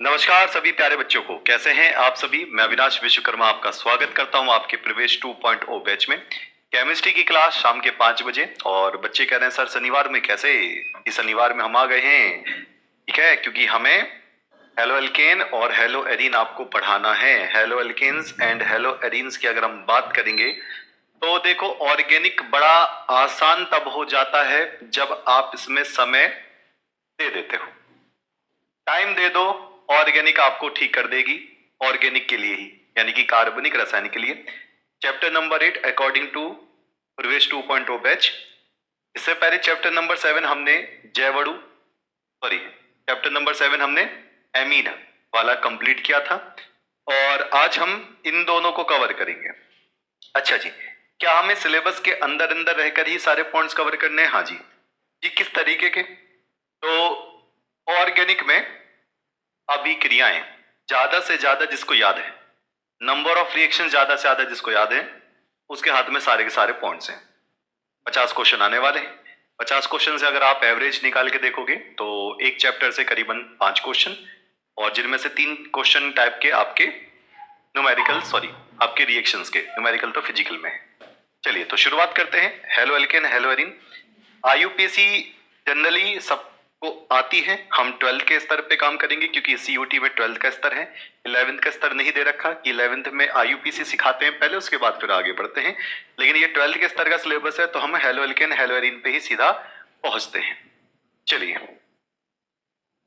नमस्कार सभी प्यारे बच्चों को, कैसे हैं आप सभी। मैं अविनाश विश्वकर्मा आपका स्वागत करता हूं आपके प्रवेश 2.0 बैच में। केमिस्ट्री की क्लास शाम के 5 बजे। और बच्चे कह रहे हैं सर शनिवार में कैसे, इस शनिवार में हम आ गए हैं। ठीक है, क्योंकि हमें हेलो एल्केन और हेलो एरीन आपको पढ़ाना है। Haloalkanes and haloarenes की अगर हम बात करेंगे तो देखो, ऑर्गेनिक बड़ा आसान तब हो जाता है जब आप इसमें समय दे देते हो। टाइम दे दो, ऑर्गेनिक आपको ठीक कर देगी। ऑर्गेनिक के लिए ही, यानी कि कार्बनिक रासायनिक के लिए। चैप्टर नंबर 8 अकॉर्डिंग टू प्रवेश 2.0 बैच। इससे पहले चैप्टर नंबर 7 हमने जैवड़ु चैप्टर नंबर 7 हमने एमीन वाला कंप्लीट किया था, और आज हम इन दोनों को कवर करेंगे। अच्छा जी, क्या हमें सिलेबस के अंदर अंदर रहकर ही सारे पॉइंट्स कवर करने हैं? हाँ जी। जी किस तरीके के? तो ऑर्गेनिक में अभिक्रियाएं ज्यादा से ज्यादा जिसको याद है, नंबर ऑफ रिएक्शन ज्यादा से ज्यादा जिसको याद है, उसके हाथ में सारे के सारे पॉइंट्स हैं। 50 क्वेश्चन आने वाले हैं। 50 क्वेश्चन से अगर आप एवरेज निकाल के देखोगे तो एक चैप्टर से करीबन 5 क्वेश्चन, और जिनमें से 3 क्वेश्चन टाइप के आपके न्यूमेरिकल, आपके रिएक्शंस के। न्यूमेरिकल तो फिजिकल में है। चलिए तो शुरुआत करते हैं। Halo alkane, hello arene. IUPAC generally सबको आती है। हम 12th के स्तर पे काम करेंगे क्योंकि सीयूटी में 12th का स्तर है। 11th का स्तर नहीं दे रखा कि 11th में आईयूपीएसी सिखाते हैं पहले, उसके बाद फिर आगे बढ़ते हैं। लेकिन ये 12th के स्तर का सिलेबस है, तो हम हेलो एल्केन हेलो एरीन पे ही सीधा पहुंचते हैं। चलिए,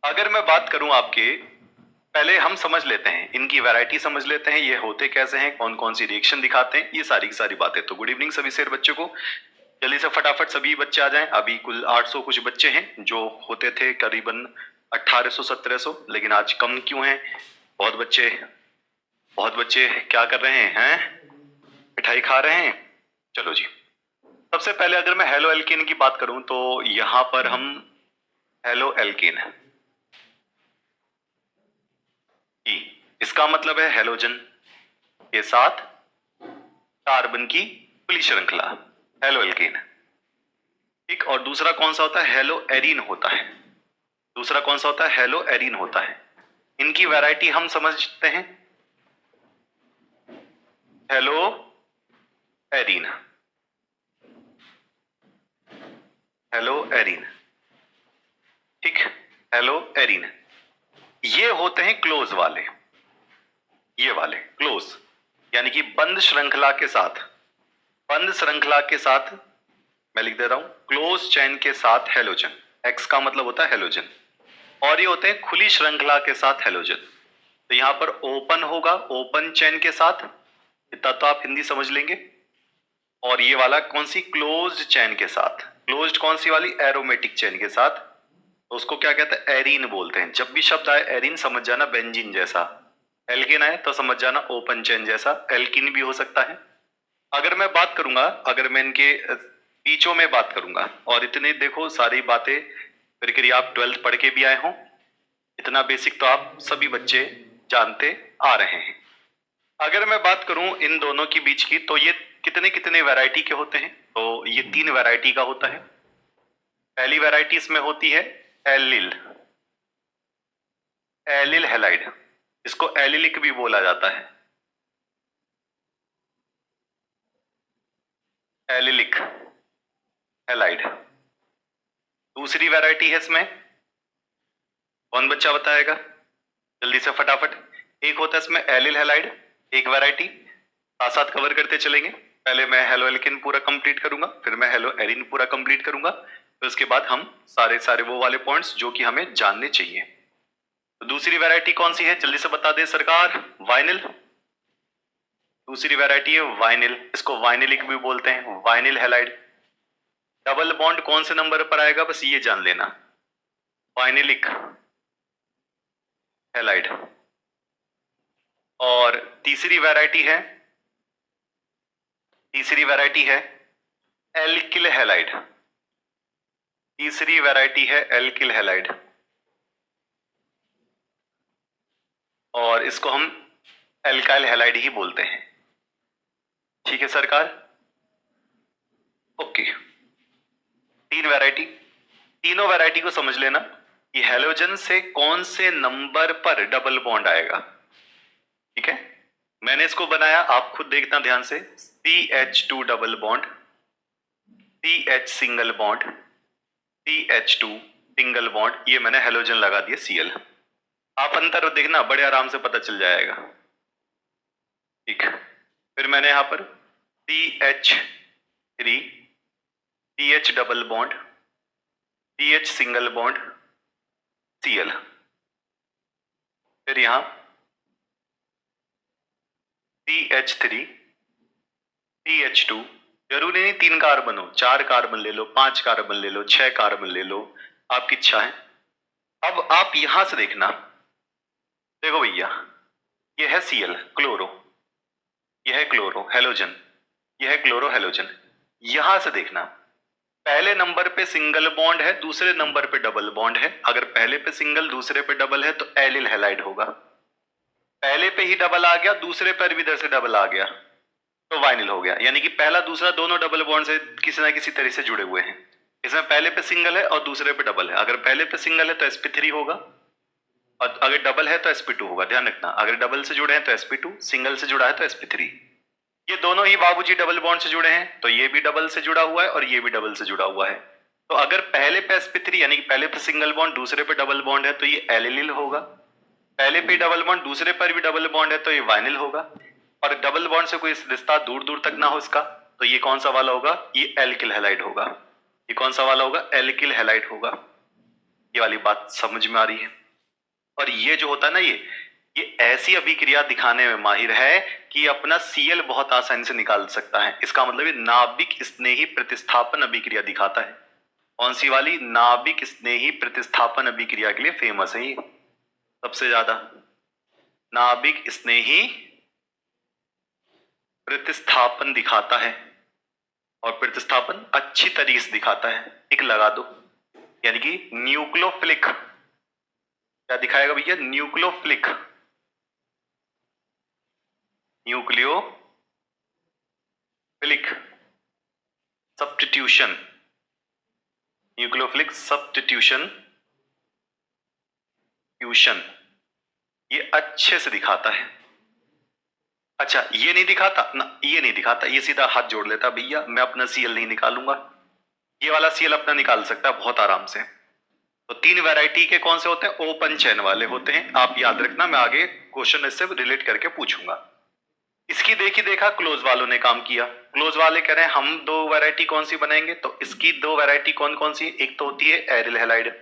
अगर मैं बात करूं आपके, पहले हम समझ लेते हैं इनकी वैरायटी, समझ लेते हैं ये होते कैसे हैं, कौन कौन सी रिएक्शन दिखाते हैं, ये सारी की सारी बातें। तो गुड इवनिंग सभी शेर बच्चों को। जल्दी से फटाफट सभी बच्चे आ जाएं। अभी कुल 800 कुछ बच्चे हैं, जो होते थे करीबन 1800-1700, लेकिन आज कम क्यों हैं? बहुत बच्चे क्या कर रहे हैं? मिठाई खा रहे हैं। चलो जी, सबसे पहले अगर मैं हेलो एल्केन की बात करूं तो यहां पर हम हेलो एल्केन, इसका मतलब है हेलोजन के साथ कार्बन की खुली श्रृंखला, हेलो एल्केन। ठीक, और दूसरा कौन सा होता है? हेलो एरीन होता है। दूसरा कौन सा होता है? हेलो एरीन होता है। इनकी वैरायटी हम समझते हैं, हेलो एरीन, हेलो एरीन। ठीक, हेलो एरीन। ये होते हैं क्लोज वाले, ये वाले क्लोज, यानी कि बंद श्रृंखला के साथ, बंद श्रृंखला के साथ मैं लिख दे रहा हूं क्लोज चेन के साथ हेलोजन। एक्स का मतलब होता है हेलोजन, और ये होते हैं खुली श्रृंखला के साथ हेलोजन। तो यहां पर ओपन होगा, ओपन चेन के साथ, इतना तो आप हिंदी समझ लेंगे। और ये वाला कौन सी? क्लोज्ड चेन के साथ। क्लोज्ड कौन सी वाली? एरोमेटिक चेन के साथ। तो उसको क्या कहते हैं? एरीन बोलते हैं। जब भी शब्द आए एरीन, समझ जाना बेंजीन जैसा। एल्किन आए तो समझ जाना ओपन चेन जैसा, एल्किन भी हो सकता है। अगर मैं बात करूंगा, अगर मैं इनके बीचों में बात करूंगा, और इतने देखो सारी बातें फिर आप 12th पढ़ के भी आए हो, इतना बेसिक तो आप सभी बच्चे जानते आ रहे हैं। अगर मैं बात करूं इन दोनों के बीच की, तो ये कितने कितने वैरायटी के होते हैं? तो ये 3 वैरायटी का होता है। पहली वैरायटी इसमें होती है एलिल, एलिल हैलाइड। इसको एलिलिक भी बोला जाता है, एलिलिक हैलाइड। दूसरी वैरायटी है इसमें, कौन बच्चा बताएगा जल्दी से फटाफट? एक होता है इसमें एलिल हैलाइड, एक वैरायटी। साथ साथ कवर करते चलेंगे। पहले मैं हेलो एल्किन पूरा कंप्लीट करूंगा, फिर मैं हेलो एरीन पूरा कंप्लीट करूंगा, फिर उसके बाद हम सारे सारे वो वाले पॉइंट्स जो कि हमें जानने चाहिए। तो दूसरी वैरायटी कौन सी है जल्दी से बता दे सरकार? वाइनिल। दूसरी वैरायटी है वाइनिल, इसको वाइनिलिक भी बोलते हैं, वाइनिल हैलाइड। डबल बॉन्ड कौन से नंबर पर आएगा बस ये जान लेना, वाइनिलिक हैलाइड। और तीसरी वैरायटी है एल्किल हैलाइड। तीसरी वैरायटी है एल्किल हैलाइड, और इसको हम एल्काइल हैलाइड ही बोलते हैं। ठीक है सरकार, ओके। 3 वैरायटी, तीनों वैरायटी को समझ लेना। कि हैलोजन से कौन से नंबर पर डबल बॉन्ड आएगा। ठीक है, मैंने इसको बनाया, आप खुद देखना ध्यान से। CH2 double bond, CH single bond, CH2 single bond, ये मैंने हैलोजन लगा दिया Cl। आप अंतर देखना, बड़े आराम से पता चल जाएगा। ठीक है, फिर मैंने यहां पर CH3, CH double bond, CH single bond, Cl। फिर यहां CH3, CH2, जरूरी नहीं 3 कार्बन हो, 4 कार्बन ले लो, 5 कार्बन ले लो, 6 कार्बन ले लो, आपकी इच्छा है। अब आप यहां से देखना, देखो भैया, ये है Cl क्लोरो, यह है क्लोरो हैलोजन, यह है क्लोरो हैलोजन। यहां से देखना, पहले नंबर पे सिंगल बॉन्ड है, दूसरे नंबर पे डबल बॉन्ड है। अगर पहले पे सिंगल दूसरे पे डबल है तो एलिल हैलाइड होगा। पहले पे ही डबल आ गया, दूसरे पर भी इधर से डबल आ गया तो वाइनिल हो गया। यानी कि पहला दूसरा दोनों डबल बॉन्ड से किसी ना किसी तरह से जुड़े हुए हैं। इसमें पहले पे सिंगल है और दूसरे पे डबल है। अगर पहले पे सिंगल है तो sp3 होगा और अगर डबल है तो sp2 होगा। ध्यान रखना, अगर डबल से जुड़े हैं तो sp2, सिंगल से जुड़ा है तो sp3। ये दोनों ही बाबूजी डबल बॉन्ड से जुड़े हैं तो ये भी डबल से जुड़ा हुआ है और ये भी डबल से जुड़ा हुआ है। तो अगर पहले पे sp3 यानी कि पहले पे सिंगल बॉन्ड दूसरे पे डबल बॉन्ड है तो ये एलिल होगा। पहले पे डबल बॉन्ड दूसरे पर भी डबल बॉन्ड है तो ये वाइनिल होगा। और डबल बॉन्ड से कोई रिश्ता दूर दूर तक ना हो इसका, तो ये कौन सा वाला होगा, ये एल्किल हैलाइड होगा। ये कौन सा वाला होगा, एल्किल हैलाइड होगा। ये वाली बात समझ में आ रही है। और ये जो होता है ना, ये ऐसी अभिक्रिया दिखाने में माहिर है कि अपना Cl बहुत आसानी से निकाल सकता है। इसका मतलब ये नाभिक स्नेही प्रतिस्थापन अभिक्रिया दिखाता है। कौन सी वाली, नाभिक स्नेही प्रतिस्थापन अभिक्रिया के लिए फेमस है ये सबसे ज्यादा। नाभिक स्नेही प्रतिस्थापन दिखाता है और प्रतिस्थापन अच्छी तरीके से दिखाता है। एक लगा दो, यानी कि न्यूक्लियोफिलिक, क्या दिखाएगा भैया, nucleophilic, nucleophilic substitution, nucleophilic substitution fusion, ये अच्छे से दिखाता है। अच्छा, ये नहीं दिखाता ना, ये नहीं दिखाता, ये सीधा हाथ जोड़ लेता, भैया मैं अपना Cl नहीं निकालूंगा। ये वाला Cl अपना निकाल सकता है बहुत आराम से। तो 3 वैरायटी के कौन से होते हैं, ओपन चेन वाले होते हैं। आप याद रखना, मैं आगे क्वेश्चन इससे रिलेट करके पूछूंगा। इसकी देखी देखा क्लोज वालों ने काम किया। क्लोज वाले कह रहे हैं हम 2 वैरायटी कौन सी बनाएंगे, तो इसकी 2 वैरायटी कौन कौन सी, एक तो होती है एरिल हैलाइड।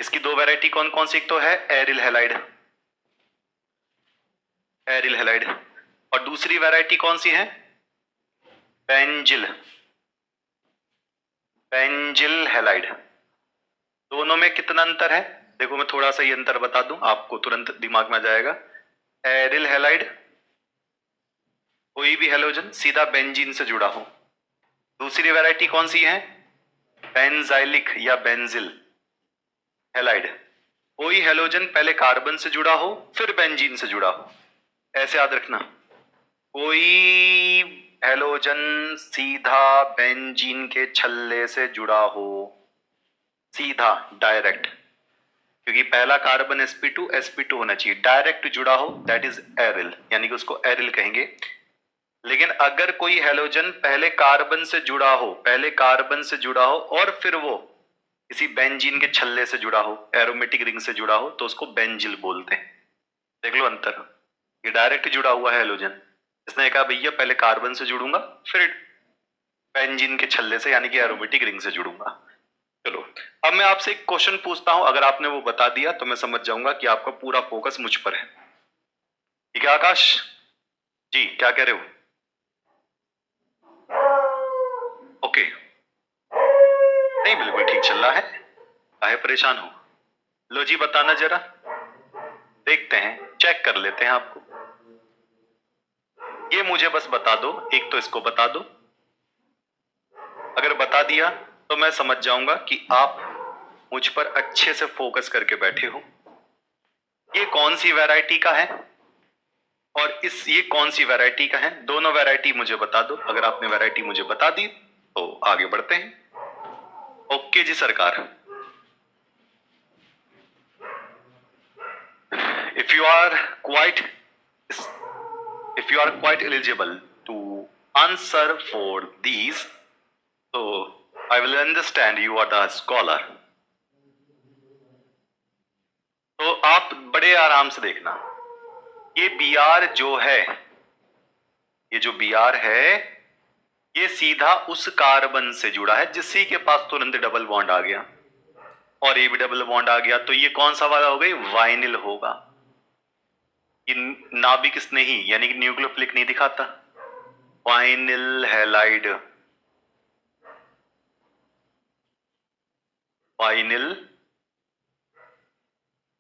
इसकी 2 वैरायटी कौन कौन सी, एक तो है एरिल हैलाइड, एरिल हैलाइड, और दूसरी वैरायटी कौन सी है, बेंजिल, बेंजिल हैलाइड। दोनों में कितना अंतर है, देखो मैं थोड़ा सा ये अंतर बता दूं, आपको तुरंत दिमाग में आ जाएगा। एरिल हैलाइड, कोई भी हैलोजन सीधा बेंजीन से जुड़ा हो। दूसरी वैरायटी कौन सी है, बेंजाइलिक या बेंजिल हैलाइड, कोई हैलोजन पहले कार्बन से जुड़ा हो फिर बेंजीन से जुड़ा हो। ऐसे याद रखना, कोई हैलोजन सीधा बेंजीन के छल्ले से जुड़ा हो, सीधा डायरेक्ट, क्योंकि पहला कार्बन sp2 sp2 होना चाहिए, डायरेक्ट जुड़ा हो दैट इज एरिल, यानी कि उसको एरिल कहेंगे। लेकिन अगर कोई हैलोजन पहले कार्बन से जुड़ा हो, पहले कार्बन से जुड़ा हो और फिर वो किसी बेंजीन के छल्ले से जुड़ा हो, एरोमेटिक रिंग से जुड़ा हो, तो उसको बेंजिल बोलते हैं। देख लो अंतर, ये डायरेक्ट जुड़ा हुआ है हैलोजन, इसने कहा भैया पहले कार्बन से जुड़ूंगा फिर बेंजीन के छल्ले से यानी कि एरोमेटिक रिंग से जुड़ूंगा। चलो अब मैं आपसे एक क्वेश्चन पूछता हूं, अगर आपने वो बता दिया तो मैं समझ जाऊंगा कि आपका पूरा फोकस मुझ पर है। ठीक है आकाश जी, क्या कह रहे हो, ओके, नहीं बिल्कुल ठीक चल रहा है, काहे परेशान हो। लो जी बताना जरा, देखते हैं, चेक कर लेते हैं आपको। ये मुझे बस बता दो, एक तो इसको बता दो, अगर बता दिया तो मैं समझ जाऊंगा कि आप मुझ पर अच्छे से फोकस करके बैठे हो। ये कौन सी वैरायटी का है और ये कौन सी वैरायटी का है, दोनों वैरायटी मुझे बता दो। अगर आपने वैरायटी मुझे बता दी तो आगे बढ़ते हैं। ओके जी सरकार, if you are quite eligible to answer for these, so I will understand you are the scholar. तो आप बड़े आराम से देखना, ये Br जो है, ये जो Br है, ये सीधा उस कार्बन से जुड़ा है जिसी के पास तुरंत डबल बॉन्ड आ गया, और ये भी डबल बॉन्ड आ गया, तो ये कौन सा वाला हो गई? वाइनिल होगा। ये नाभिक स्नेही यानी कि न्यूक्लियोफिलिक नहीं दिखाता, वाइनिल हैलाइड, वाइनिल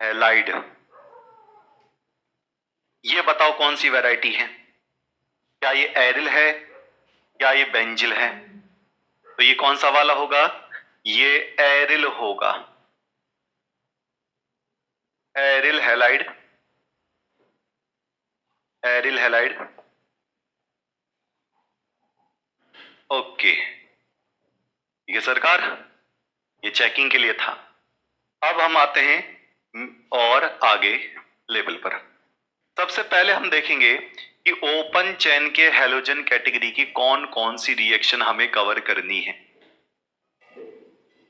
हैलाइड। ये बताओ कौन सी वैरायटी है? क्या ये एरिल है या ये बेंजिल है? तो ये कौन सा वाला होगा? ये एरिल होगा, aryl halide, aryl halide. Okay, ठीक है सरकार, ये चेकिंग के लिए था। अब हम आते हैं और आगे लेवल पर। सबसे पहले हम देखेंगे कि ओपन चेन के हैलोजन कैटेगरी की कौन कौन सी रिएक्शन हमें कवर करनी है।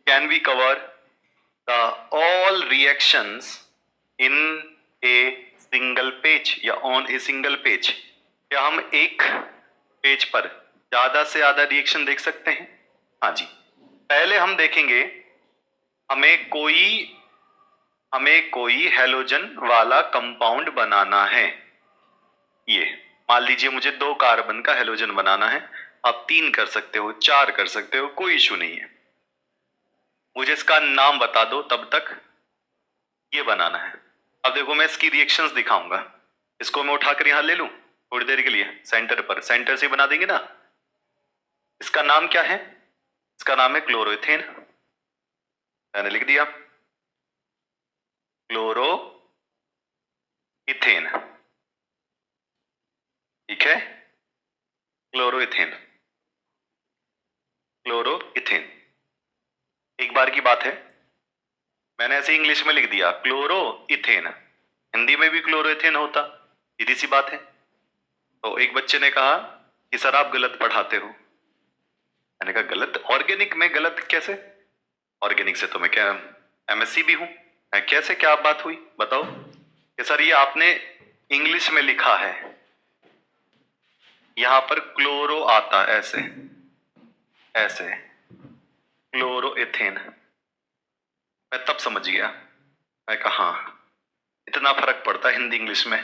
Can we cover the all reactions in a single page या ऑन ए सिंगल पेज? क्या हम एक पेज पर ज्यादा से ज्यादा रिएक्शन देख सकते हैं? हाँ जी। पहले हम देखेंगे हमें कोई हैलोजन वाला कंपाउंड बनाना है। ये मान लीजिए मुझे 2 कार्बन का हैलोजन बनाना है, आप 3 कर सकते हो, 4 कर सकते हो, कोई इशू नहीं है। मुझे इसका नाम बता दो, तब तक ये बनाना है। अब देखो मैं इसकी रिएक्शंस दिखाऊंगा। इसको मैं उठाकर यहां ले लूं थोड़ी देर के लिए सेंटर पर, सेंटर से बना देंगे ना। इसका नाम क्या है? इसका नाम है क्लोरोइथेन, मैंने लिख दिया क्लोरो इथेन, ठीक है, क्लोरोइथेन, क्लोरोइथेन। एक बार की बात है, मैंने ऐसे इंग्लिश में लिख दिया क्लोरोइथेन, हिंदी में भी क्लोरोइथेन होता, सीधी सी बात है। तो एक बच्चे ने कहा कि सर आप गलत पढ़ाते हो। मैंने कहा गलत? ऑर्गेनिक में गलत कैसे? ऑर्गेनिक से तो मैं क्या एमएससी भी हूं, कैसे क्या बात हुई बताओ? कि सर ये आपने इंग्लिश में लिखा है, यहां पर क्लोरो आता ऐसे ऐसे, क्लोरोइथेन। मैं तब समझ गया, मैं कहा हाँ इतना फर्क पड़ता है हिंदी इंग्लिश में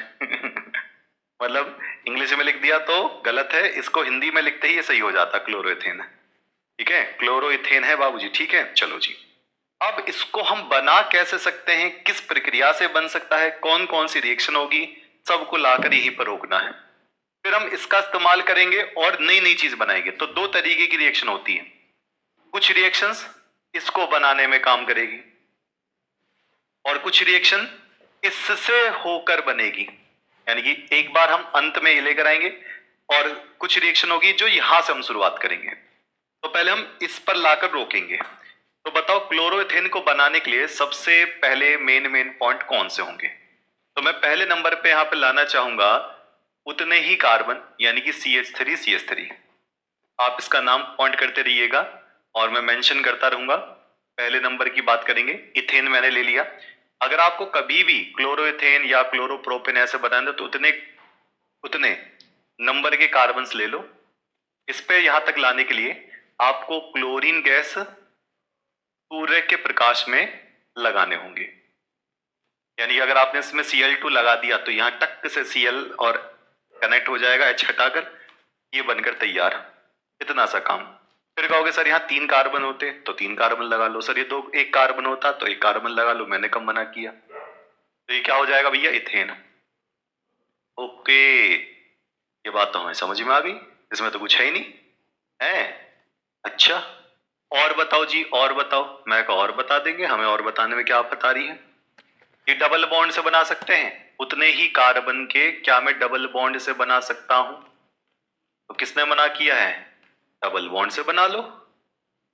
मतलब इंग्लिश में लिख दिया तो गलत है, इसको हिंदी में लिखते ही ये सही हो जाता, क्लोरोइथेन। ठीक है, क्लोरोइथेन है बाबूजी, ठीक है, चलो जी। अब इसको हम बना कैसे सकते हैं, किस प्रक्रिया से बन सकता है, कौन कौन सी रिएक्शन होगी, सबको लाकर यहीं पर रोकना है। फिर हम इसका इस्तेमाल करेंगे और नई नई चीज बनाएंगे। तो 2 तरीके की रिएक्शन होती है, कुछ रिएक्शंस इसको बनाने में काम करेगी और कुछ रिएक्शन इससे होकर बनेगी, यानी कि एक बार हम अंत में ये लेकर आएंगे और कुछ रिएक्शन होगी जो यहां से हम शुरुआत करेंगे। तो पहले हम इस पर लाकर रोकेंगे। तो बताओ क्लोरोइथेन को बनाने के लिए सबसे पहले मेन पॉइंट कौन से होंगे? तो मैं पहले नंबर पे यहां पे लाना चाहूंगा उतने ही कार्बन, यानी कि CH3। आप इसका नाम पॉइंट करते रहिएगा और मैं मेंशन करता रहूंगा। पहले नंबर की बात करेंगे, इथेन मैंने ले लिया। अगर आपको कभी भी क्लोरोइथेन या क्लोरोप्रोपेन ऐसे बनाना तो उतने नंबर के कार्बन्स ले लो। इस पे यहां तक लाने के लिए आपको क्लोरीन गैस सूर्य के प्रकाश में लगाने होंगे, यानी अगर आपने इसमें Cl2 लगा दिया तो यहां टक से Cl और कनेक्ट हो जाएगा, H हटाकर ये बनकर तैयार, इतना सा काम। फिर कहोगे सर यहाँ 3 कार्बन होते तो 3 कार्बन लगा लो, सर ये 1 कार्बन होता तो 1 कार्बन लगा लो, मैंने कब मना किया? तो ये क्या हो जाएगा भैया? इथेन। ओके, ये बात तो हमें समझ में आ गई, इसमें तो कुछ है ही नहीं है। अच्छा, और बताओ जी, और बताओ। मैं कहा और बता देंगे, हमें और बताने में क्या आफत आ रही है? ये डबल बॉन्ड से बना सकते हैं उतने ही कार्बन के, क्या मैं डबल बॉन्ड से बना सकता हूं? तो किसने मना किया है? डबल बॉन्ड से बना लो।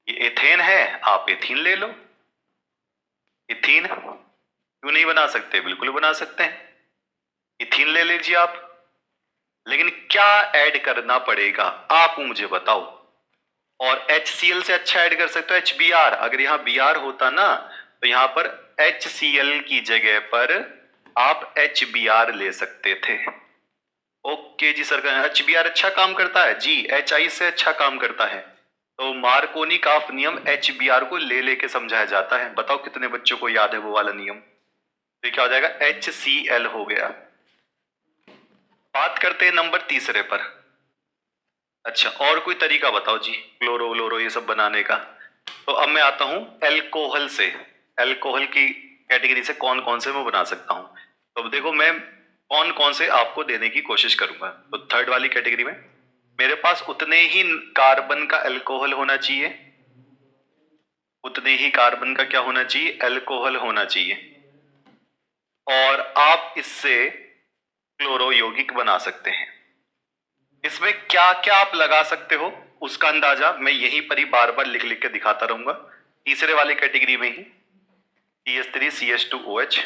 ये एथेन है, आप एथीन ले लो। इथीन क्यों नहीं बना सकते? बिल्कुल बना सकते हैं। इथीन ले लीजिए आप। लेकिन क्या ऐड करना पड़ेगा आप मुझे बताओ। और HCl से अच्छा ऐड कर सकते हो HBr। अगर यहाँ Br होता ना तो यहाँ पर HCl की जगह पर आप HBr ले सकते थे। ओके जी सर, HBr अच्छा काम करता है जी, HI से अच्छा काम करता है। तो मार्कोनी काफ नियम HBr को ले लेके समझाया जाता है। बताओ कितने बच्चों को याद है वो वाला नियम। तो क्या हो जाएगा, HCl हो गया। बात करते हैं नंबर तीसरे पर। अच्छा, और कोई तरीका बताओ जी क्लोरो व्लोरो ये सब बनाने का। तो अब मैं आता हूं एल्कोहल से। एल्कोहल की कैटेगरी से कौन कौन से मैं बना सकता हूं। तो अब देखो मैं कौन कौन से आपको देने की कोशिश करूंगा। तो थर्ड वाली कैटेगरी में मेरे पास उतने ही कार्बन का अल्कोहल होना चाहिए, उतने ही कार्बन का क्या होना चाहिए, अल्कोहल होना चाहिए। और आप इससे क्लोरो यौगिक बना सकते हैं। इसमें क्या क्या आप लगा सकते हो उसका अंदाजा मैं यहीं पर ही बार बार लिख लिख के दिखाता रहूंगा। तीसरे वाले कैटेगरी में ही CH3CH2OH,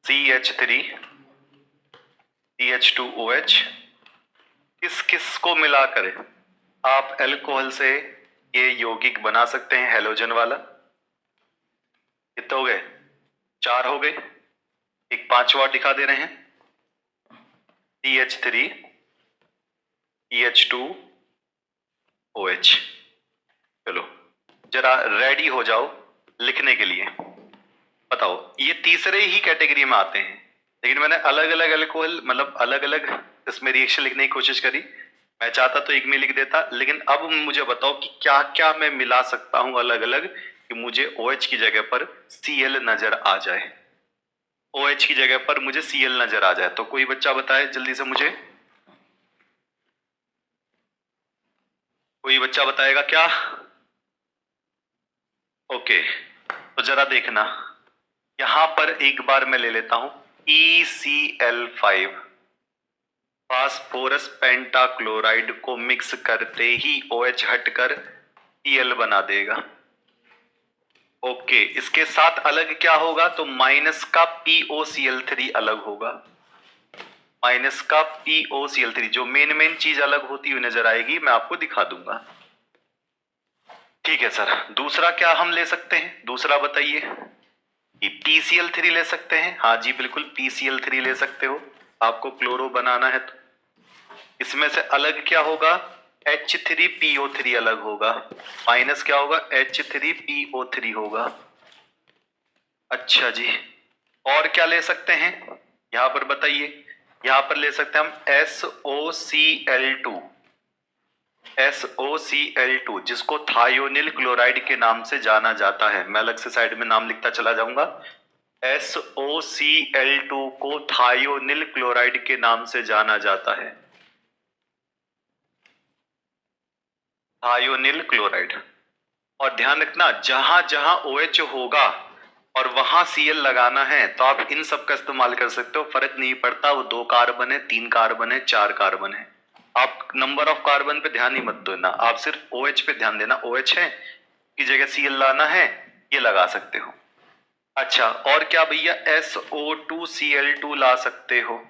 CH3CH2OH, किस किस को मिलाकर आप अल्कोहल से ये यौगिक बना सकते हैं हेलोजन वाला। कितने हो गए, 4 हो गए। एक पांचवा दिखा दे रहे हैं, CH3CH2OH। चलो जरा रेडी हो जाओ लिखने के लिए। बताओ ये तीसरे ही कैटेगरी में आते हैं, लेकिन मैंने अलग अलग अल्कोहल मतलब अलग अलग इसमें रिएक्शन लिखने की कोशिश करी। मैं चाहता तो एक में लिख देता, लेकिन अब मुझे बताओ कि क्या क्या मैं मिला सकता हूं अलग अलग कि मुझे OH की जगह पर Cl नजर आ जाए। OH की जगह पर मुझे Cl नजर आ जाए। तो कोई बच्चा बताए जल्दी से मुझे, कोई बच्चा बताएगा क्या। ओके, तो जरा देखना यहां पर एक बार मैं ले लेता हूं ECl5। फास्फोरस पेंटाक्लोराइड को मिक्स करते ही OH हटकर Cl बना देगा। ओके, इसके साथ अलग क्या होगा, तो माइनस का POCl3 अलग होगा। माइनस का POCl3 जो मेन चीज अलग होती हुई नजर आएगी मैं आपको दिखा दूंगा। ठीक है सर, दूसरा क्या हम ले सकते हैं, दूसरा बताइए। PCl3 ले सकते हैं, हाँ जी बिल्कुल PCl3 ले सकते हो। आपको क्लोरो बनाना है तो इसमें से अलग क्या होगा, H3PO3 अलग होगा। माइनस क्या होगा, H3PO3 होगा। अच्छा जी, और क्या ले सकते हैं यहां पर बताइए। यहां पर ले सकते हैं हम SOCl2। SOCl2 जिसको थायोनिल क्लोराइड के नाम से जाना जाता है। मैं अलग से साइड में नाम लिखता चला जाऊंगा। SOCl2 को थायोनिल क्लोराइड के नाम से जाना जाता है, थायोनिल क्लोराइड। और ध्यान रखना जहां जहां OH होगा और वहां Cl लगाना है तो आप इन सब का इस्तेमाल कर सकते हो, फर्क नहीं पड़ता वो 2 कार्बन है, 3 कार्बन है, 4 कार्बन है। आप नंबर ऑफ कार्बन पे ध्यान नहीं मत देना, आप सिर्फ OH पे ध्यान देना। OH है की जगह Cl लाना है, ये लगा सकते हो। अच्छा, और क्या भैया, SO2Cl2 ला सकते हो।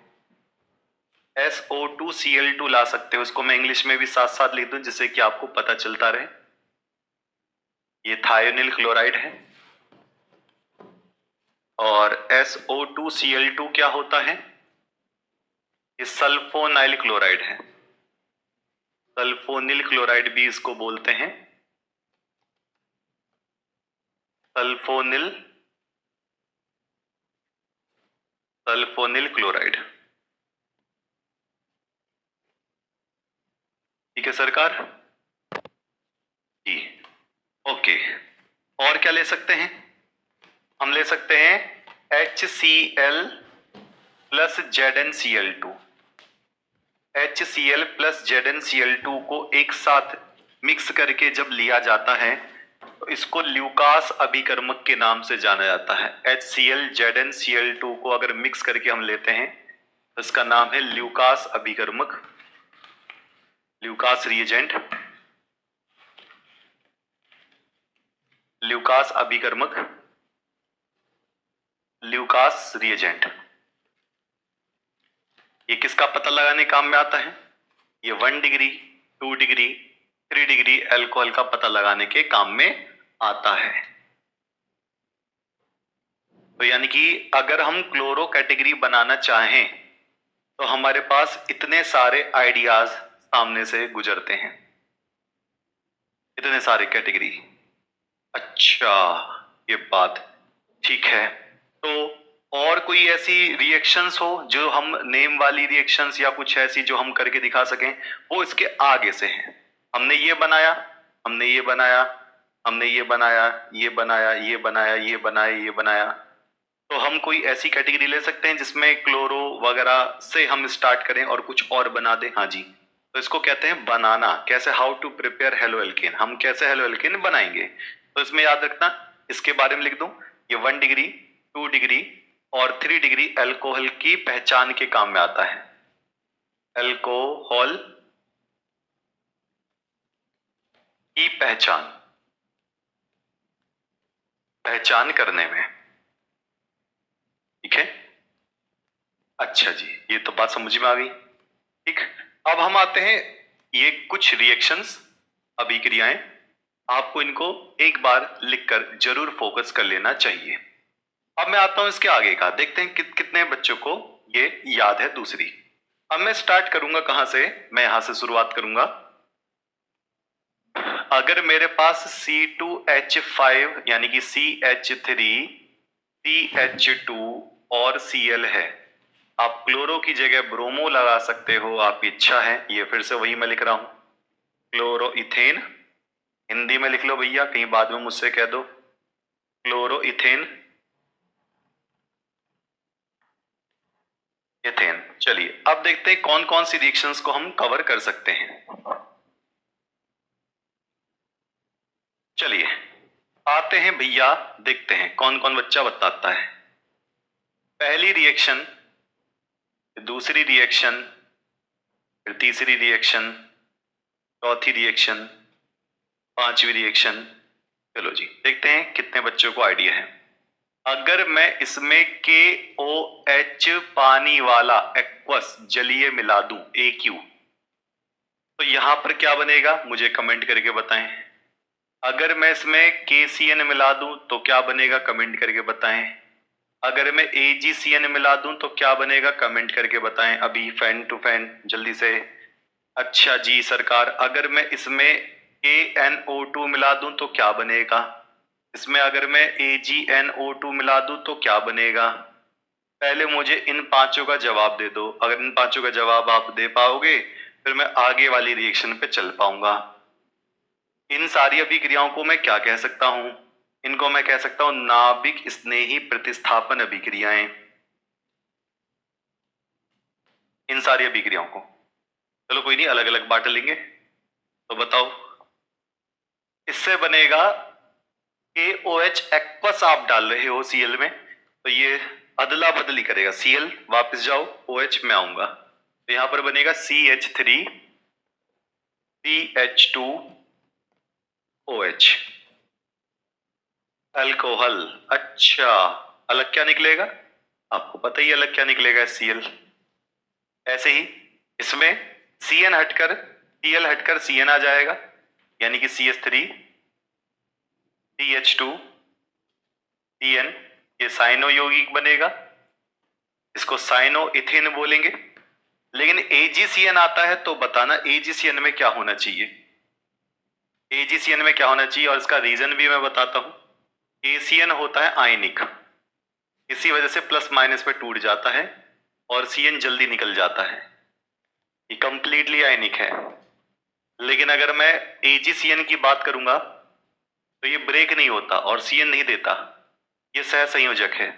SO2Cl2 ला सकते हो, इसको मैं इंग्लिश में भी साथ साथ लिख दूं जिससे कि आपको पता चलता रहे। ये थायोनिल क्लोराइड है और SO2Cl2 क्या होता है, ये सल्फोनाइल क्लोराइड है। सल्फोनिल क्लोराइड भी इसको बोलते हैं, सल्फोनिल सल्फोनिल क्लोराइड। ठीक है सरकार जी। ओके, और क्या ले सकते हैं, हम ले सकते हैं HCl plus ZnCl2। HCl plus ZnCl2 को एक साथ मिक्स करके जब लिया जाता है तो इसको ल्यूकास अभिकर्मक के नाम से जाना जाता है। HCl ZnCl2 को अगर मिक्स करके हम लेते हैं तो इसका नाम है ल्यूकास अभिकर्मक, ल्यूकास रिएजेंट, ल्यूकास अभिकर्मक। Lucas reagent. ये किसका पता लगाने काम में आता है? ये 1 डिग्री, 2 डिग्री, 3 डिग्री अल्कोहल का पता लगाने के काम में आता है। तो यानी कि अगर हम क्लोरो कैटेगरी बनाना चाहें तो हमारे पास इतने सारे आइडियाज सामने से गुजरते हैं, इतने सारे कैटेगरी। अच्छा, ये बात ठीक है। तो और कोई ऐसी रिएक्शंस हो जो हम नेम वाली रिएक्शंस या कुछ ऐसी जो हम करके दिखा सकें, वो इसके आगे से हैं। हमने ये बनाया, हमने ये बनाया, हमने ये बनाया, ये बनाया, ये बनाया, ये बनाया, ये बनाया। तो हम कोई ऐसी कैटेगरी ले सकते हैं जिसमें क्लोरो वगैरह से हम स्टार्ट करें और कुछ और बना दें। हाँ जी, तो इसको कहते हैं बनाना। कैसे? How to prepare haloalkane, हम कैसे हेलो एल्केन बनाएंगे। तो इसमें याद रखना, इसके बारे में लिख दूं, ये 1 डिग्री, 2 डिग्री और 3 डिग्री अल्कोहल की पहचान के काम में आता है। अल्कोहल की पहचान करने में। ठीक है, अच्छा जी, ये तो बात समझ में आ गई। ठीक, अब हम आते हैं, ये कुछ रिएक्शंस, अभिक्रियाएं, आपको इनको एक बार लिखकर जरूर फोकस कर लेना चाहिए। अब मैं आता हूं इसके आगे का, देखते हैं कितने बच्चों को ये याद है दूसरी। अब मैं स्टार्ट करूंगा कहां से? मैं यहां से शुरुआत करूंगा। अगर मेरे पास C2H5 यानी कि CH3, CH2 और Cl है, आप क्लोरो की जगह ब्रोमो लगा सकते हो, आपकी इच्छा है। ये फिर से वही मैं लिख रहा हूं, क्लोरो इथेन। हिंदी में लिख लो भैया, कहीं बाद में मुझसे कह दो। Chloro ethane, ethane. चलिए अब देखते हैं कौन कौन सी रिएक्शंस को हम कवर कर सकते हैं। चलिए आते हैं भैया, देखते हैं कौन कौन बच्चा बताता है। पहली रिएक्शन, दूसरी रिएक्शन, फिर तीसरी रिएक्शन, चौथी रिएक्शन, पांचवी रिएक्शन। चलो जी देखते हैं कितने बच्चों को आइडिया है। अगर मैं इसमें KOH पानी वाला एक्वस जलीय मिला दूं, AQ, तो यहां पर क्या बनेगा? मुझे कमेंट करके बताएं। अगर मैं इसमें KCN मिला दूं तो क्या बनेगा? कमेंट करके बताएं। अगर मैं AgCN मिला दूं तो क्या बनेगा? कमेंट करके बताएं अभी, फैन टू फैन, जल्दी से। अच्छा जी सरकार, अगर मैं इसमें KNO2 मिला दूं तो क्या बनेगा? इसमें अगर मैं AgNO2 मिला दूं तो क्या बनेगा? पहले मुझे इन पांचों का जवाब दे दो। अगर इन पांचों का जवाब आप दे पाओगे फिर मैं आगे वाली रिएक्शन पे चल पाऊंगा। इन सारी अभिक्रियाओं को मैं क्या कह सकता हूं? इनको मैं कह सकता हूं नाभिक स्नेही प्रतिस्थापन अभिक्रियाएं। इन सारी अभिक्रियाओं को, चलो कोई नहीं, अलग अलग बांट लेंगे। तो बताओ, इससे बनेगा KOH एक्वस आप डाल रहे हो Cl में, तो ये अदला बदली करेगा। Cl वापस जाओ, OH में आऊंगा, तो यहां पर बनेगा CH3 CH2 OH, अल्कोहल। अच्छा, अलग क्या निकलेगा? आपको पता ही अलग क्या निकलेगा, Cl। ऐसे ही इसमें Cn हटकर Cl हटकर Cn आ जाएगा, यानी कि CH3 CH2 Cn, ये साइनो यौगिक बनेगा, इसको साइनो इथेन बोलेंगे। लेकिन AgCN आता है तो बताना AgCN में क्या होना चाहिए। AgCN में क्या होना चाहिए और इसका रीजन भी मैं बताता हूं। KCN होता है आयनिक, इसी वजह से प्लस माइनस पे टूट जाता है और Cn जल्दी निकल जाता है, ये कंप्लीटली आयनिक है। लेकिन अगर मैं AgCN की बात करूंगा तो ये ब्रेक नहीं होता और Cn नहीं देता, ये सहसंयोजक है,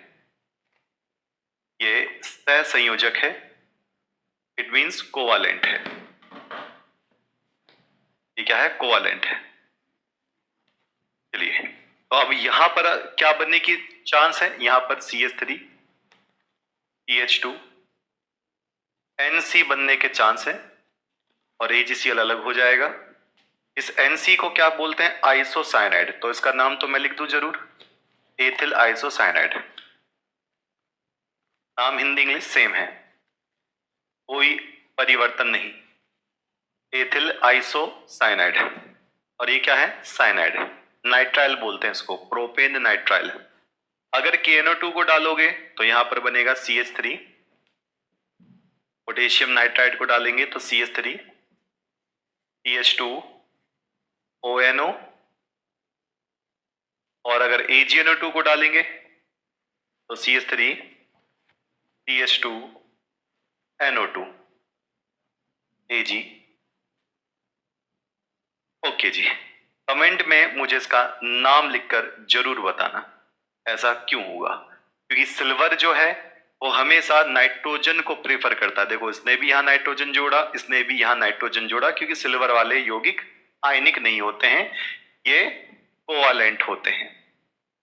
ये सहसंयोजक है, इट मींस कोवालेंट है। ये क्या है? कोवालेंट है। चलिए, तो अब यहां पर क्या बनने की चांस है? यहां पर CH3 CH2 NC बनने के चांस है और AgCl अलग हो जाएगा। इस NC को क्या बोलते हैं? आइसोसाइनाइड। तो इसका नाम तो मैं लिख दूं जरूर, एथिल आइसोसाइनाइड। नाम हिंदी इंग्लिश सेम है, कोई परिवर्तन नहीं। एथिल आइसोसाइनाइड, और ये क्या है? साइनाइड। नाइट्राइल बोलते हैं इसको, प्रोपेन नाइट्राइल। अगर KNO2 को डालोगे तो यहां पर बनेगा CH3, पोटेशियम नाइट्राइड को डालेंगे तो CH3, CH2, ONO, और अगर AgNO2 को डालेंगे तो CH3, CH2, NO2, Ag। Okay जी, कमेंट में मुझे इसका नाम लिखकर जरूर बताना ऐसा क्यों हुआ। क्योंकि सिल्वर जो है वो हमेशा नाइट्रोजन को प्रेफर करता है। देखो इसने भी यहां नाइट्रोजन जोड़ा, इसने भी यहां नाइट्रोजन जोड़ा, क्योंकि सिल्वर वाले यौगिक आयनिक नहीं होते हैं, ये कोवालेंट होते हैं।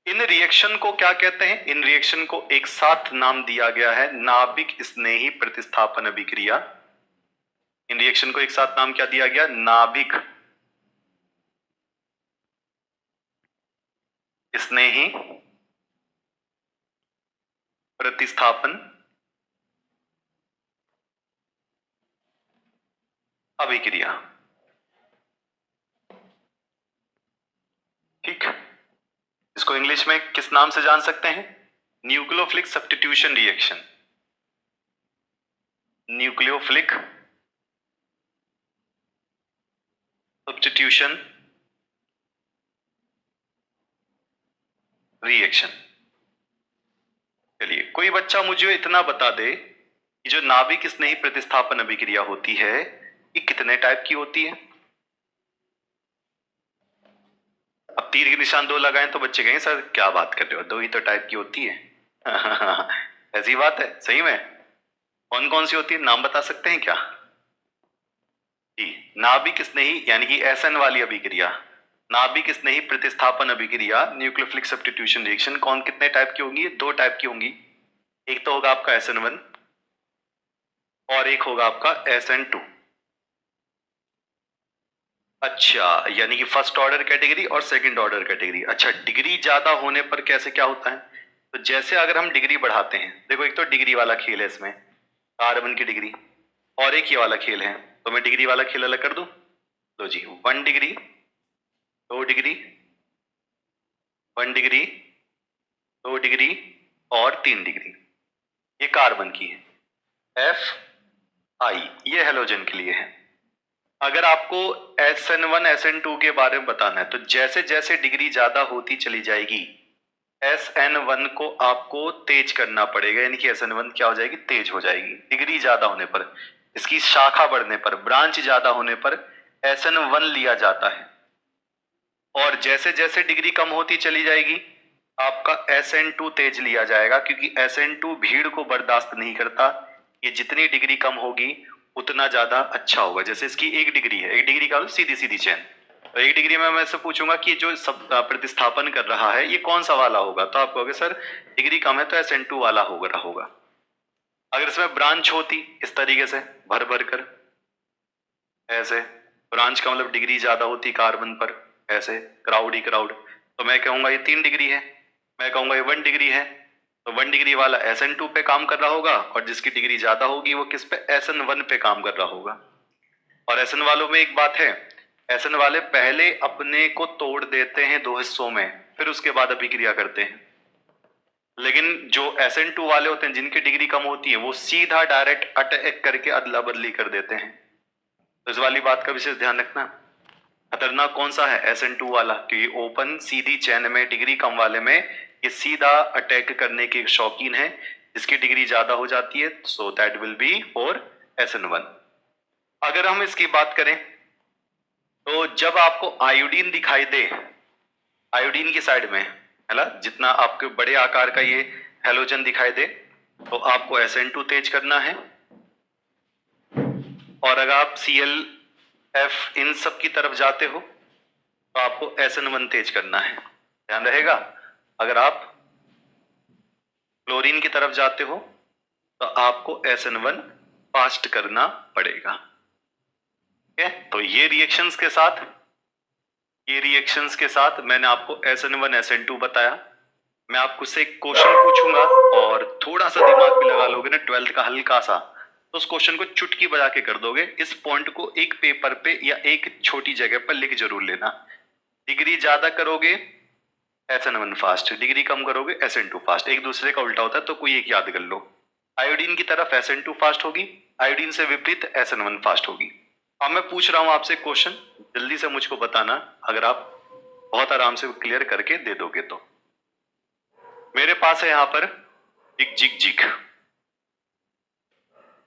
इन रिएक्शन को क्या कहते हैं? इन रिएक्शन को एक साथ नाम दिया गया है नाभिक स्नेही प्रतिस्थापन अभिक्रिया। इन रिएक्शन को एक साथ नाम क्या दिया गया? नाभिक स्नेही प्रतिस्थापन अभिक्रिया। ठीक, इसको इंग्लिश में किस नाम से जान सकते हैं? Nucleophilic substitution reaction. Nucleophilic substitution reaction. चलिए, कोई बच्चा मुझे इतना बता दे कि जो नाभिक स्नेही प्रतिस्थापन अभिक्रिया होती है ये कितने टाइप की होती है? अब तीर के निशान दो लगाएं तो बच्चे कहेंगे सर क्या बात कर रहे हो, दो ही तो टाइप की होती है। ऐसी बात है? सही में कौन कौन सी होती है, नाम बता सकते हैं क्या? जी, नाभिक स्नेही यानी कि SN वाली अभिक्रिया, नाभिक स्नेही प्रतिस्थापन अभिक्रिया, न्यूक्लियोफिलिक सब्स्टिट्यूशन रिएक्शन, कौन कितने टाइप की होंगी? दो टाइप की होंगी। एक तो होगा आपका SN1 और एक होगा आपका SN2। अच्छा, यानी कि फर्स्ट ऑर्डर कैटेगरी और सेकंड ऑर्डर कैटेगरी। अच्छा, डिग्री ज्यादा होने पर कैसे क्या होता है? तो जैसे अगर हम डिग्री बढ़ाते हैं, देखो एक तो डिग्री वाला खेल है इसमें, कार्बन की डिग्री, और एक ये वाला खेल है, तो मैं डिग्री वाला खेल अलग कर दूं। लो जी, 1 डिग्री, 2 डिग्री, 1 डिग्री, 2 डिग्री और 3 डिग्री, ये कार्बन की है। FI ये हेलोजन के लिए है। अगर आपको SN1 SN2 के बारे में बताना है तो जैसे जैसे डिग्री ज्यादा होती चली जाएगी SN1 को आपको तेज करना पड़ेगा, यानी कि SN1 क्या हो जाएगी? तेज हो जाएगी। डिग्री ज्यादा होने पर, इसकी शाखा बढ़ने पर, ब्रांच ज्यादा होने पर SN1 लिया जाता है। और जैसे जैसे डिग्री कम होती चली जाएगी आपका SN2 तेज लिया जाएगा, क्योंकि SN2 भीड़ को बर्दाश्त नहीं करता। ये जितनी डिग्री कम होगी उतना ज्यादा अच्छा होगा। जैसे इसकी 1 डिग्री है, 1 डिग्री का सीधी सीधी चेन, तो 1 डिग्री में मैं से पूछूंगा कि जो सब प्रतिस्थापन कर रहा है ये कौन सा वाला होगा, तो आप कहोगे सर डिग्री कम है तो SN2 वाला होगा। अगर इसमें ब्रांच होती इस तरीके से भर भर कर, ऐसे ब्रांच का मतलब डिग्री ज्यादा होती कार्बन पर, ऐसे क्राउड ही क्राउड, तो मैं कहूंगा ये 3 डिग्री है, मैं कहूंगा ये 1 डिग्री है, तो 1 डिग्री वाला SN2 पे काम कर रहा होगा, और जिसकी डिग्री ज्यादा होगी वो किस पे? SN1 पे काम कर रहा होगा। और SN वालों में एक बात है, SN वाले पहले अपने को तोड़ देते हैं 2 हिस्सों में, फिर उसके बाद अभिक्रिया करते हैं। लेकिन जो SN2 वाले होते हैं जिनकी डिग्री कम होती है वो सीधा डायरेक्ट अटैक करके अदला बदली कर देते हैं। तो इस वाली बात का विशेष ध्यान रखना। खतरनाक कौन सा है? SN2 वाला, क्योंकि ओपन सीधी चैन में डिग्री कम वाले में ये सीधा अटैक करने के शौकीन है। जिसकी डिग्री ज्यादा हो जाती है so that will be for SN1। अगर हम इसकी बात करें तो जब आपको आयोडीन दिखाई दे, आयोडीन की साइड में है ना, जितना आपके बड़े आकार का ये हेलोजन दिखाई दे तो आपको SN2 तेज करना है, और अगर आप ClF इन सब की तरफ जाते हो तो आपको SN1 तेज करना है। ध्यान रहेगा, अगर आप क्लोरीन की तरफ जाते हो तो आपको SN1 फास्ट करना पड़ेगा। ठीक है, तो ये रिएक्शंस के साथ मैंने आपको SN1 SN2 बताया, मैं आपको से एक क्वेश्चन पूछूंगा और थोड़ा सा दिमाग भी लगा लोगे ना 12th का हल्का सा, तो उस क्वेश्चन को चुटकी बजा के कर दोगे। इस पॉइंट को एक पेपर पे या एक छोटी जगह पर लिख जरूर लेना। डिग्री ज्यादा करोगे SN1 फास्ट, डिग्री कम करोगे SN2 फास्ट, एक दूसरे का उल्टा होता है, तो कोई एक याद कर लो। आयोडीन की तरफ SN2 फास्ट होगी, आयोडीन से विपरीत SN1 फास्ट होगी। अब मैं पूछ रहा हूं आपसे क्वेश्चन, जल्दी से मुझको बताना, अगर आप बहुत आराम से क्लियर करके दे दोगे तो। मेरे पास है यहां पर जिक जिक जिक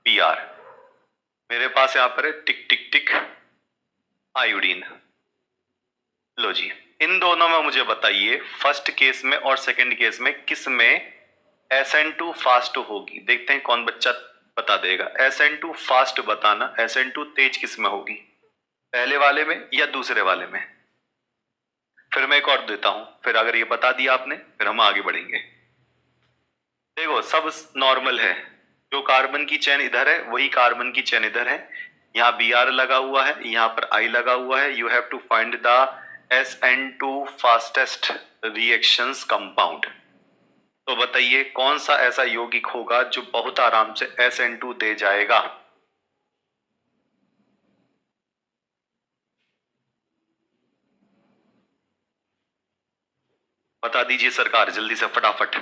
Br, मेरे पास यहां पर है टिक टिक टिक आयोडीन। लो जी, इन दोनों में मुझे बताइए फर्स्ट केस में और सेकंड केस में किस में SN2 फास्ट होगी। देखते हैं कौन बच्चा बता देगा। SN2 फास्ट बताना, SN2 तेज किस में होगी, पहले वाले में या दूसरे वाले में। फिर मैं एक और देता हूं, फिर अगर ये बता दिया आपने फिर हम आगे बढ़ेंगे। देखो सब नॉर्मल है, जो कार्बन की चेन इधर है वही कार्बन की चेन इधर है। यहाँ Br लगा हुआ है, यहाँ पर I लगा हुआ है। You have to find the SN2 fastest reactions compound. तो बताइए कौन सा ऐसा यौगिक होगा जो बहुत आराम से SN2 दे जाएगा। बता दीजिए सरकार जल्दी से फटाफट।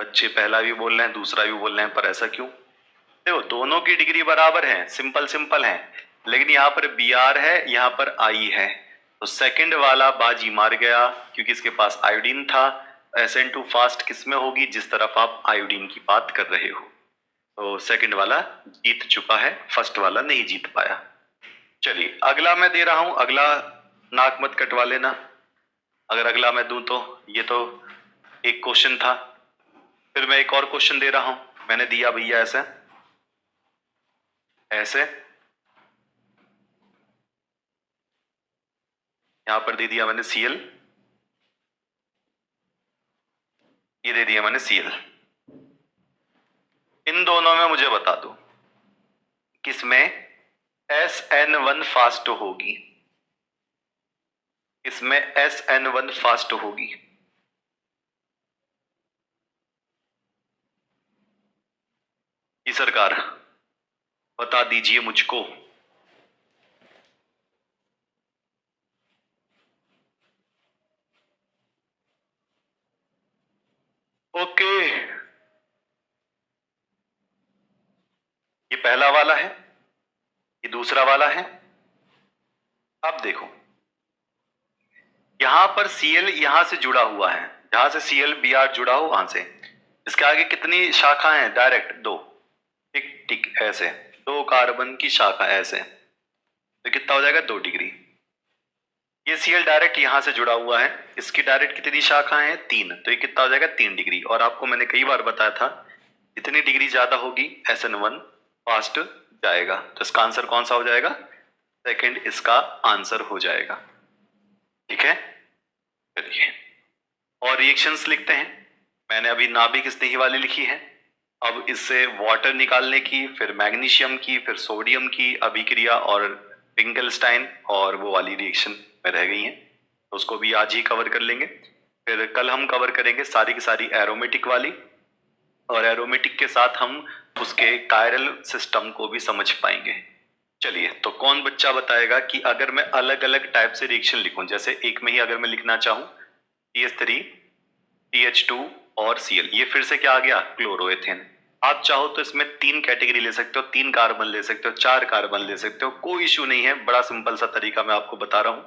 बच्चे पहला भी बोल रहे हैं दूसरा भी बोल रहे हैं, पर ऐसा क्यों। देखो दोनों की डिग्री बराबर है, सिंपल सिंपल है, लेकिन यहाँ पर Br है, यहाँ पर I है, तो सेकंड वाला बाजी मार गया क्योंकि इसके पास आयोडीन था। SN2 फास्ट किस में होगी, जिस तरफ आप आयोडीन की बात कर रहे हो। तो सेकंड वाला जीत चुका है, फर्स्ट वाला नहीं जीत पाया। चलिए अगला मैं दे रहा हूं, अगला नाक मत कटवा लेना अगर अगला मैं दूं तो। ये तो एक क्वेश्चन था, फिर मैं एक और क्वेश्चन दे रहा हूं। मैंने दिया भैया ऐसे ऐसे, यहां पर दे दिया मैंने Cl, ये दे दिया मैंने Cl। इन दोनों में मुझे बता दो किसमें SN1 फास्ट होगी, इसमें SN1 फास्ट होगी। जी सरकार बता दीजिए मुझको। ओके, ये पहला वाला है, ये दूसरा वाला है। अब देखो यहां पर Cl यहां से जुड़ा हुआ है, जहां से Cl Br जुड़ा हो वहां से इसके आगे कितनी शाखा है, डायरेक्ट दो, टिक टिक ऐसे, दो कार्बन की शाखा ऐसे, तो कितना हो जाएगा 2 डिग्री। ये Cl डायरेक्ट यहां से जुड़ा हुआ है, इसकी डायरेक्ट कितनी शाखा है 3, तो ये कितना हो जाएगा 3 डिग्री। और आपको मैंने कई बार बताया था जितनी डिग्री ज्यादा होगी SN1 फास्ट जाएगा। तो इसका आंसर कौन सा हो जाएगा, सेकंड इसका आंसर हो जाएगा। ठीक है, चलिए और रिएक्शंस लिखते हैं। मैंने अभी नाभिक स्नेही वाली लिखी है, अब इससे वाटर निकालने की, फिर मैग्नीशियम की, फिर सोडियम की अभिक्रिया और पिंगलस्टाइन और वो वाली रिएक्शन में रह गई हैं, तो उसको भी आज ही कवर कर लेंगे। फिर कल हम कवर करेंगे सारी की सारी एरोमेटिक वाली, और एरोमेटिक के साथ हम उसके कायरल सिस्टम को भी समझ पाएंगे। चलिए तो कौन बच्चा बताएगा कि अगर मैं अलग अलग टाइप से रिएक्शन लिखूं, जैसे एक में ही अगर मैं लिखना चाहूं CH3 CH2 और Cl, ये फिर से क्या आ गया क्लोरोएथेन। आप चाहो तो इसमें 3 कैटेगरी ले सकते हो, 3 कार्बन ले सकते हो, 4 कार्बन ले सकते हो, कोई इश्यू नहीं है। बड़ा सिंपल सा तरीका मैं आपको बता रहा हूं।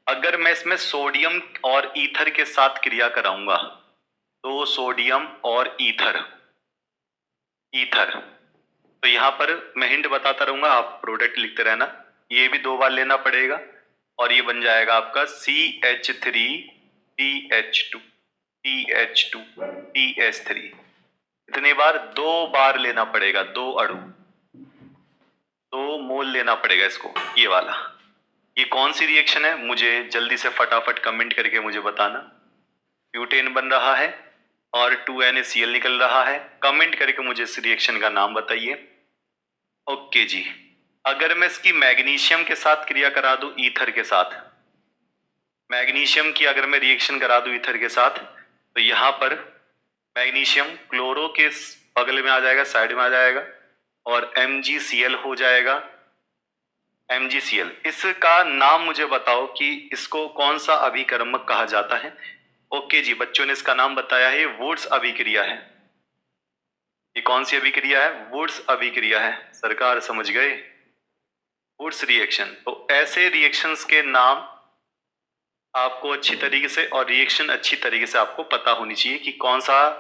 अगर मैं इसमें सोडियम और ईथर के साथ क्रिया कराऊंगा तो सोडियम और ईथर ईथर, तो यहां पर मैं हिंट बताता रहूंगा, आप प्रोडक्ट लिखते रहना। ये भी 2 बार लेना पड़ेगा और ये बन जाएगा आपका CH3 CH2 CH2 CH3। इतने बार 2 बार लेना पड़ेगा, 2 अणु, 2 मोल लेना पड़ेगा इसको। ये वाला, ये कौन सी रिएक्शन है मुझे जल्दी से फटाफट कमेंट करके मुझे बताना। ब्यूटेन बन रहा है और 2NaCl निकल रहा है, कमेंट करके मुझे इस रिएक्शन का नाम बताइए। ओके जी, अगर मैं इसकी मैग्नीशियम के साथ क्रिया करा दूं ईथर के साथ, मैग्नीशियम की अगर मैं रिएक्शन करा दूं ईथर के साथ, तो यहां पर मैग्नीशियम क्लोरो के बगल में आ जाएगा, साइड में आ जाएगा, और MgCl हो जाएगा। MgCl, इसका नाम मुझे बताओ कि इसको कौन सा अभिकर्मक कहा जाता है। ओके जी, बच्चों ने इसका नाम बताया है, वुड्स अभिक्रिया है। ये कौन सी अभिक्रिया है? वुड्स अभिक्रिया है। सरकार समझ गए? Wurtz reaction. तो ऐसे रिएक्शंस के नाम आपको अच्छी तरीके से, और रिएक्शन अच्छी तरीके से आपको पता होनी चाहिए कि कौन सा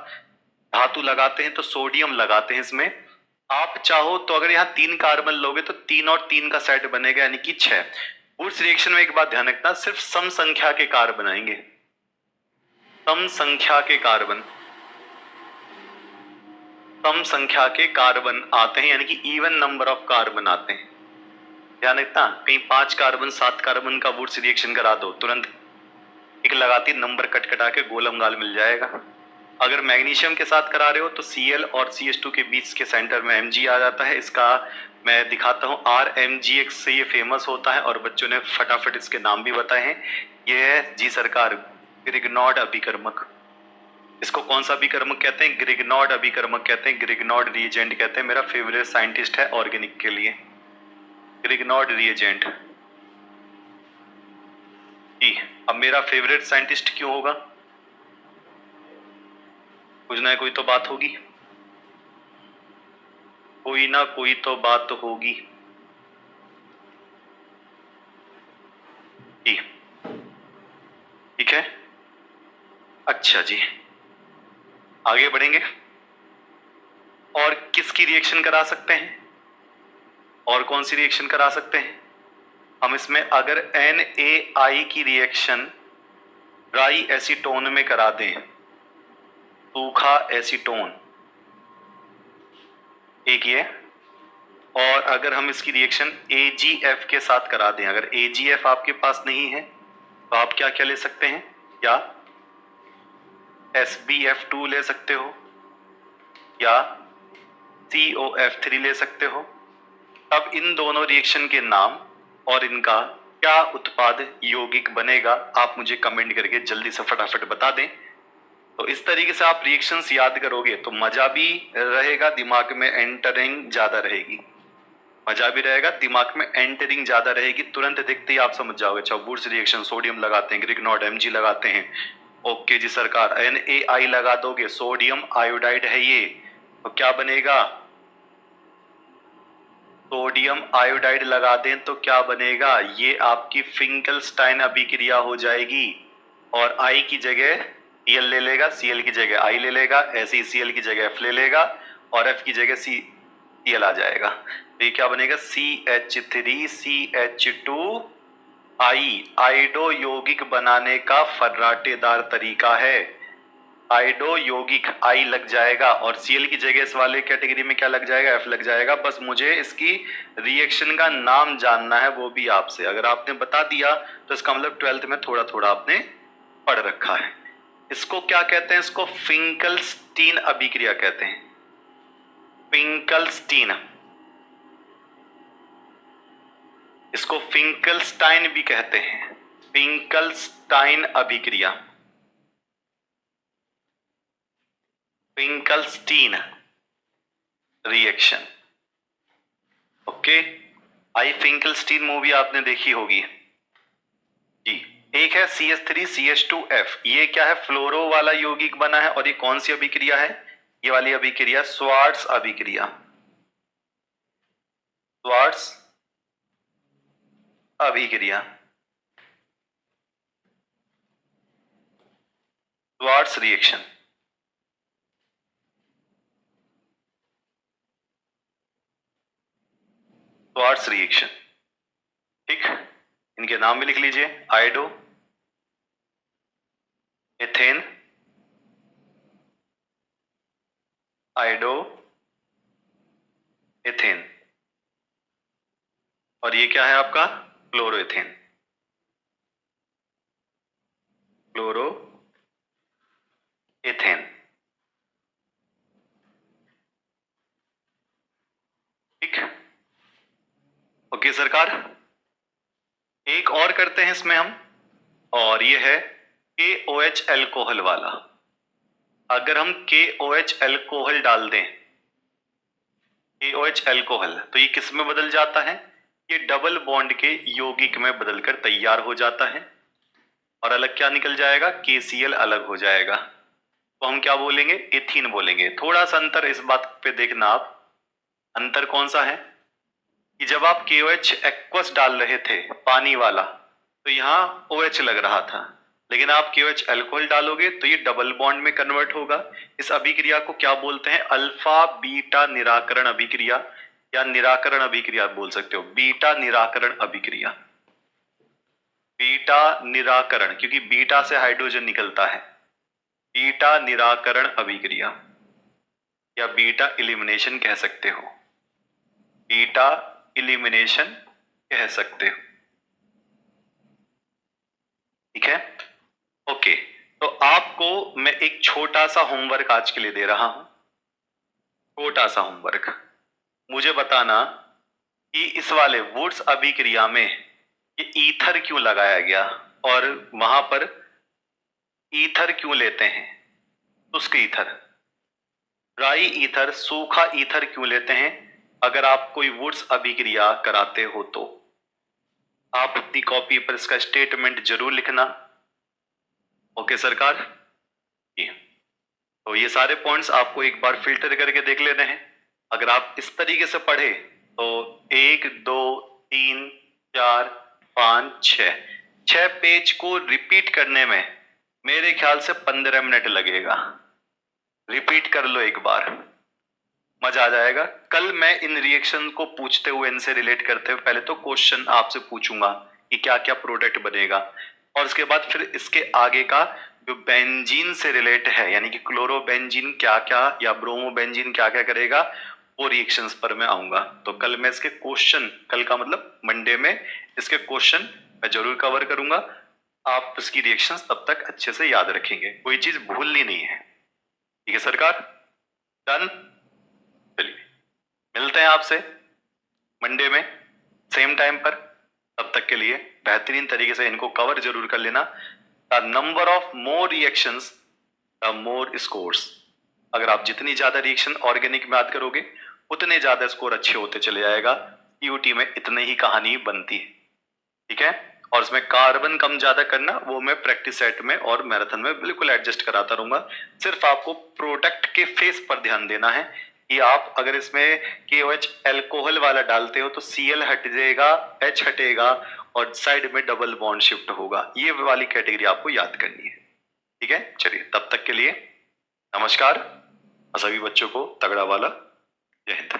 धातु लगाते हैं। तो सोडियम लगाते हैं इसमें। आप चाहो तो अगर यहाँ 3 कार्बन लोगे तो 3 और 3 का सेट बनेगा, यानी कि 6। वुड्स रिएक्शन में एक बात ध्यान रखना, सिर्फ सम संख्या के कार्बन आएंगे, सम संख्या के कार्बन, सम संख्या के कार्बन आते हैं, यानी कि इवन नंबर ऑफ कार्बन आते हैं। ध्यान रखना, कहीं 5 कार्बन 7 कार्बन का वुड्स रिएक्शन करा दो, तुरंत एक लगाती नंबर कट कटा के गोलम गाल मिल जाएगा। अगर मैग्नीशियम के साथ करा रहे हो तो Cl और CH2 के बीच के सेंटर में Mg आ जाता है। इसका मैं दिखाता हूँ, RMgX से ये फेमस होता है, और बच्चों ने फटाफट इसके नाम भी बताए हैं। ये है जी सरकार, ग्रिग्नॉड अभिकर्मक। इसको कौन सा अभिकर्मक कहते हैं? ग्रिग्नॉड अभिकर्मक कहते हैं, ग्रिग्नॉड रिएजेंट कहते हैं। मेरा फेवरेट साइंटिस्ट है ऑर्गेनिक के लिए, ग्रिग्नॉड रिएजेंट जी। अब मेरा फेवरेट साइंटिस्ट क्यों होगा? कुछ ना कोई तो बात होगी, कोई ना कोई तो बात तो होगी जी। ठीक है, अच्छा जी, आगे बढ़ेंगे। और किसकी रिएक्शन करा सकते हैं, और कौन सी रिएक्शन करा सकते हैं हम इसमें? अगर NaI की रिएक्शन ड्राई एसीटोन में करा दें, सूखा एसीटोन, एक ये। और अगर हम इसकी रिएक्शन AgF के साथ करा दें, अगर AgF आपके पास नहीं है तो आप क्या क्या ले सकते हैं? या SbF2 ले सकते हो, या COF3 ले सकते हो। अब इन दोनों रिएक्शन के नाम और इनका क्या उत्पाद यौगिक बनेगा, आप मुझे कमेंट करके जल्दी से फटाफट बता दें। तो इस तरीके से आप रिएक्शंस याद करोगे तो मजा भी रहेगा, दिमाग में एंटरिंग ज्यादा रहेगी, मजा भी रहेगा, दिमाग में एंटरिंग ज्यादा रहेगी। तुरंत देखते ही आप समझ जाओगे। अच्छा, वुड्स रिएक्शन, सोडियम लगाते हैं, ग्रिग्नॉड Mg लगाते हैं। ओके जी सरकार, NaI लगा दोगे, सोडियम आयोडाइड है ये, तो क्या बनेगा? सोडियम आयोडाइड लगा दें तो क्या बनेगा? ये आपकी फिंकलस्टाइन अभिक्रिया हो जाएगी, और I की जगह Cl ले लेगा, Cl की जगह I ले लेगा, ऐसे ही Cl की जगह F ले लेगा, और F की जगह Cl आ जाएगा। तो ये क्या बनेगा? CH3CH2I। आइडो यौगिक बनाने का फर्राटेदार तरीका है। आइडो यौगिक I लग जाएगा, और Cl की जगह इस वाले कैटेगरी में क्या लग जाएगा? F लग जाएगा। बस मुझे इसकी रिएक्शन का नाम जानना है, वो भी आपसे। अगर आपने बता दिया तो इसका मतलब 12th में थोड़ा थोड़ा आपने पढ़ रखा है। इसको क्या कहते हैं? इसको फिंकलस्टीन अभिक्रिया कहते हैं, फिंकलस्टीन। इसको फिंकलस्टाइन भी कहते हैं, फिंकलस्टाइन अभिक्रिया, फिंकलस्टीन रिएक्शन। ओके, आई फिंकलस्टीन मूवी आपने देखी होगी जी। एक है CH3CH2F, ये क्या है? फ्लोरो वाला यौगिक बना है। और ये कौन सी अभिक्रिया है? ये वाली अभिक्रिया स्वार्ट्स अभिक्रिया, स्वार्ट्स अभिक्रिया, स्वार्ट्स रिएक्शन। स्वार्ट्स रिएक्शन, ठीक। इनके नाम भी लिख लीजिए, आइडो, एथेन, आइडो एथेन, और ये क्या है आपका? क्लोरोएथेन, क्लोरो एथेन, ठीक। ओके सरकार, एक और करते हैं इसमें हम, और ये है KOH एल्कोहल वाला। अगर हम KOH एल्कोहल डाल दें, KOH एल्कोहल, तो ये किस में बदल जाता है? ये डबल बॉन्ड के यौगिक में बदलकर तैयार हो जाता है, और अलग क्या निकल जाएगा? KCl अलग हो जाएगा। तो हम क्या बोलेंगे? एथीन बोलेंगे। थोड़ा सा अंतर इस बात पे देखना आप, अंतर कौन सा है कि जब आप KOH एक्वस डाल रहे थे पानी वाला, तो यहाँ OH लग रहा था, लेकिन आप KOH अल्कोहल डालोगे तो ये डबल बॉन्ड में कन्वर्ट होगा। इस अभिक्रिया को क्या बोलते हैं? अल्फा बीटा निराकरण अभिक्रिया, या निराकरण अभिक्रिया बोल सकते हो, बीटा निराकरण अभिक्रिया। बीटा निराकरण, क्योंकि बीटा से हाइड्रोजन निकलता है, बीटा निराकरण अभिक्रिया, या बीटा इलिमिनेशन कह सकते हो, बीटा इलिमिनेशन कह सकते हो। ठीक है, ओके। तो आपको मैं एक छोटा सा होमवर्क आज के लिए दे रहा हूं, छोटा सा होमवर्क। मुझे बताना कि इस वाले वुड्स अभिक्रिया में ये ईथर क्यों लगाया गया, और वहां पर ईथर क्यों लेते हैं, शुष्क ईथर, ड्राई ईथर, सूखा ईथर क्यों लेते हैं? अगर आप कोई वुड्स अभिक्रिया कराते हो तो आप अपनी कॉपी पर इसका स्टेटमेंट जरूर लिखना। ओके सरकार, तो ये सारे पॉइंट्स आपको एक बार फिल्टर करके देख लेने हैं। अगर आप इस तरीके से पढ़े तो 1 2 3 4 5 6 पेज को रिपीट करने में मेरे ख्याल से 15 मिनट लगेगा। रिपीट कर लो एक बार, मजा आ जाएगा। कल मैं इन रिएक्शन को पूछते हुए, इनसे रिलेट करते हुए, पहले तो क्वेश्चन आपसे पूछूंगा कि क्या क्या प्रोडक्ट बनेगा, और उसके बाद फिर इसके आगे का जो बेंजीन से रिलेट है, यानी कि क्लोरोबेंजीन क्या क्या या ब्रोमोबेंजीन क्या क्या करेगा, वो रिएक्शंस पर मैं आऊंगा। तो कल मैं इसके क्वेश्चन, कल का मतलब मंडे में, इसके क्वेश्चन मैं जरूर कवर करूंगा। आप इसकी रिएक्शंस तब तक अच्छे से याद रखेंगे, कोई चीज भूलनी नहीं है। ठीक है सरकार, डन। चलिए मिलते हैं आपसे मंडे में सेम टाइम पर। तब तक के लिए बेहतरीन तरीके से इनको कवर जरूर कर लेना। The number of more reactions the more scores. अगर आप जितनी ज्यादा रिएक्शन ऑर्गेनिक में याद करोगे उतने ज्यादा स्कोर अच्छे होते चले जाएगा। पीयूटी में इतने ही कहानी बनती है, ठीक है। और उसमें कार्बन कम ज्यादा करना वो मैं प्रैक्टिस सेट में और मैराथन में बिल्कुल एडजस्ट कराता रहूंगा। सिर्फ आपको प्रोडक्ट के फेस पर ध्यान देना है कि आप अगर इसमें KOH एल्कोहल वाला डालते हो तो Cl हट जाएगा, H हटेगा, और साइड में डबल बॉन्ड शिफ्ट होगा। ये वाली कैटेगरी आपको याद करनी है, ठीक है। चलिए तब तक के लिए नमस्कार, और सभी बच्चों को तगड़ा वाला जय हिंद।